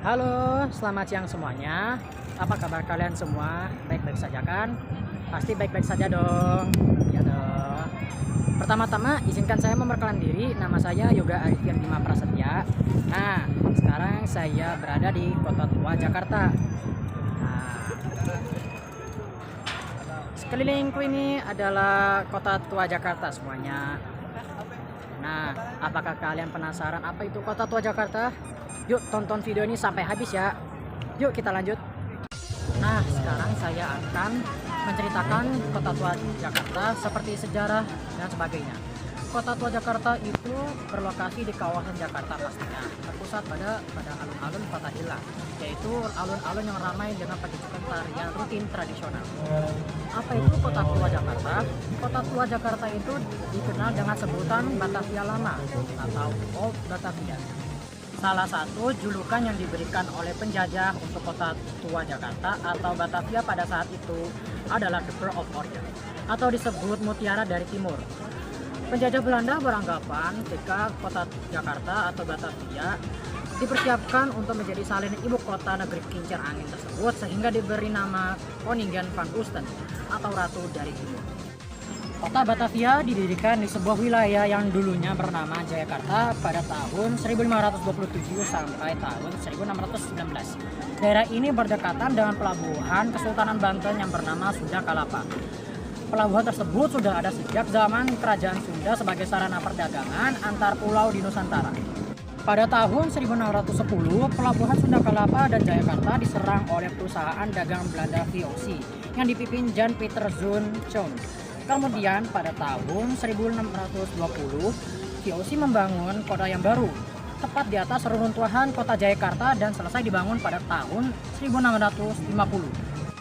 Halo, selamat siang semuanya. Apa kabar kalian semua? Baik-baik saja kan? Pasti baik-baik saja dong. Ya dong. Pertama-tama izinkan saya memperkenalkan diri. Nama saya Yoga Arifin Bima Prasetya. Nah, sekarang saya berada di Kota Tua, Jakarta. Nah, sekelilingku ini adalah Kota Tua Jakarta semuanya. Nah, apakah kalian penasaran apa itu Kota Tua Jakarta? Yuk tonton video ini sampai habis ya. Yuk kita lanjut. Nah, sekarang saya akan menceritakan Kota Tua Jakarta seperti sejarah dan sebagainya. Kota Tua Jakarta itu berlokasi di kawasan Jakarta pastinya, terpusat pada alun-alun Fathahillah, yaitu alun-alun yang ramai dengan pertunjukan tarian rutin tradisional. Apa itu Kota Tua Jakarta? Kota Tua Jakarta itu dikenal dengan sebutan Batavia Lama atau Old Batavia. Salah satu julukan yang diberikan oleh penjajah untuk Kota Tua Jakarta atau Batavia pada saat itu adalah The Pearl of Orient atau disebut Mutiara dari Timur. Penjajah Belanda beranggapan jika Kota Jakarta atau Batavia dipersiapkan untuk menjadi salinan ibu kota negeri kincir angin tersebut sehingga diberi nama Koningin van Oosten atau Ratu dari Timur. Kota Batavia didirikan di sebuah wilayah yang dulunya bernama Jayakarta pada tahun 1527 sampai tahun 1619. Daerah ini berdekatan dengan pelabuhan Kesultanan Banten yang bernama Sunda Kelapa. Pelabuhan tersebut sudah ada sejak zaman Kerajaan Sunda sebagai sarana perdagangan antar pulau di Nusantara. Pada tahun 1610, pelabuhan Sunda Kelapa dan Jayakarta diserang oleh perusahaan dagang Belanda VOC yang dipimpin Jan Pieter Zoon Choon. Kemudian pada tahun 1620, VOC membangun kota yang baru, tepat di atas reruntuhan kota Jayakarta dan selesai dibangun pada tahun 1650.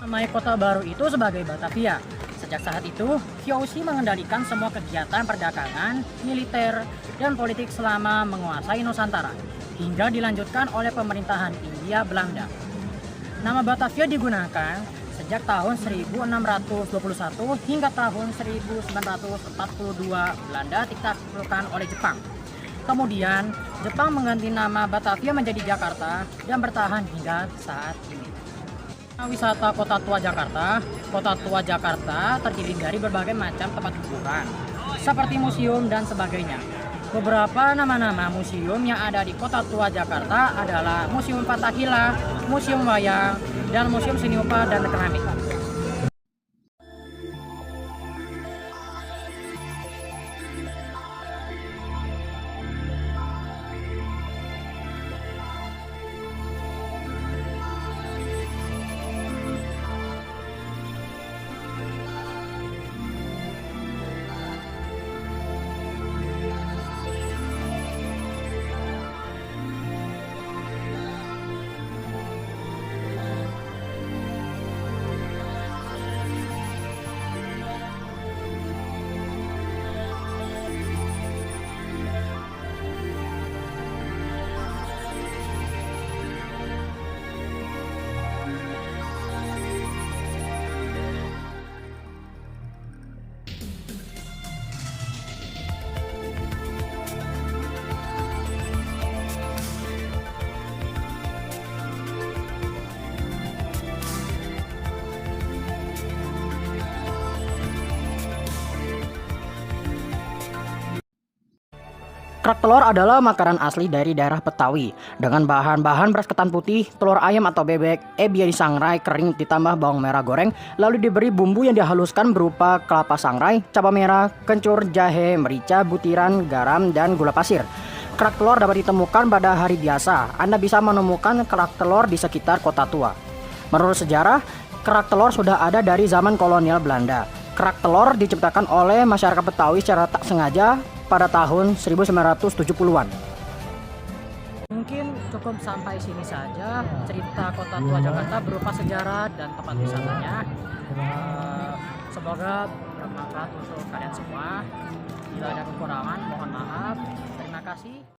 Nama kota baru itu sebagai Batavia. Sejak saat itu, VOC mengendalikan semua kegiatan perdagangan, militer, dan politik selama menguasai Nusantara, hingga dilanjutkan oleh pemerintahan Hindia Belanda. Nama Batavia digunakan sejak tahun 1621 hingga tahun 1942 Belanda ditaklukkan oleh Jepang. Kemudian Jepang mengganti nama Batavia menjadi Jakarta dan bertahan hingga saat ini. Wisata Kota Tua Jakarta. Kota Tua Jakarta terdiri dari berbagai macam tempat hiburan seperti museum dan sebagainya. Beberapa nama-nama museum yang ada di Kota Tua Jakarta adalah Museum Fathahillah, Museum Wayang, dan Museum Seni Rupa dan Keramik. Kerak telur adalah makanan asli dari daerah Betawi dengan bahan-bahan beras ketan putih, telur ayam atau bebek, ebi yang disangrai kering ditambah bawang merah goreng, lalu diberi bumbu yang dihaluskan berupa kelapa sangrai, cabai merah, kencur, jahe, merica, butiran, garam, dan gula pasir. Kerak telur dapat ditemukan pada hari biasa. Anda bisa menemukan kerak telur di sekitar Kota Tua. Menurut sejarah, kerak telur sudah ada dari zaman kolonial Belanda. Kerak telur diciptakan oleh masyarakat Betawi secara tak sengaja pada tahun 1970-an. Mungkin cukup sampai sini saja cerita Kota Tua Jakarta berupa sejarah dan tempat wisatanya. Semoga bermanfaat untuk kalian semua. Bila ada kekurangan, mohon maaf. Terima kasih.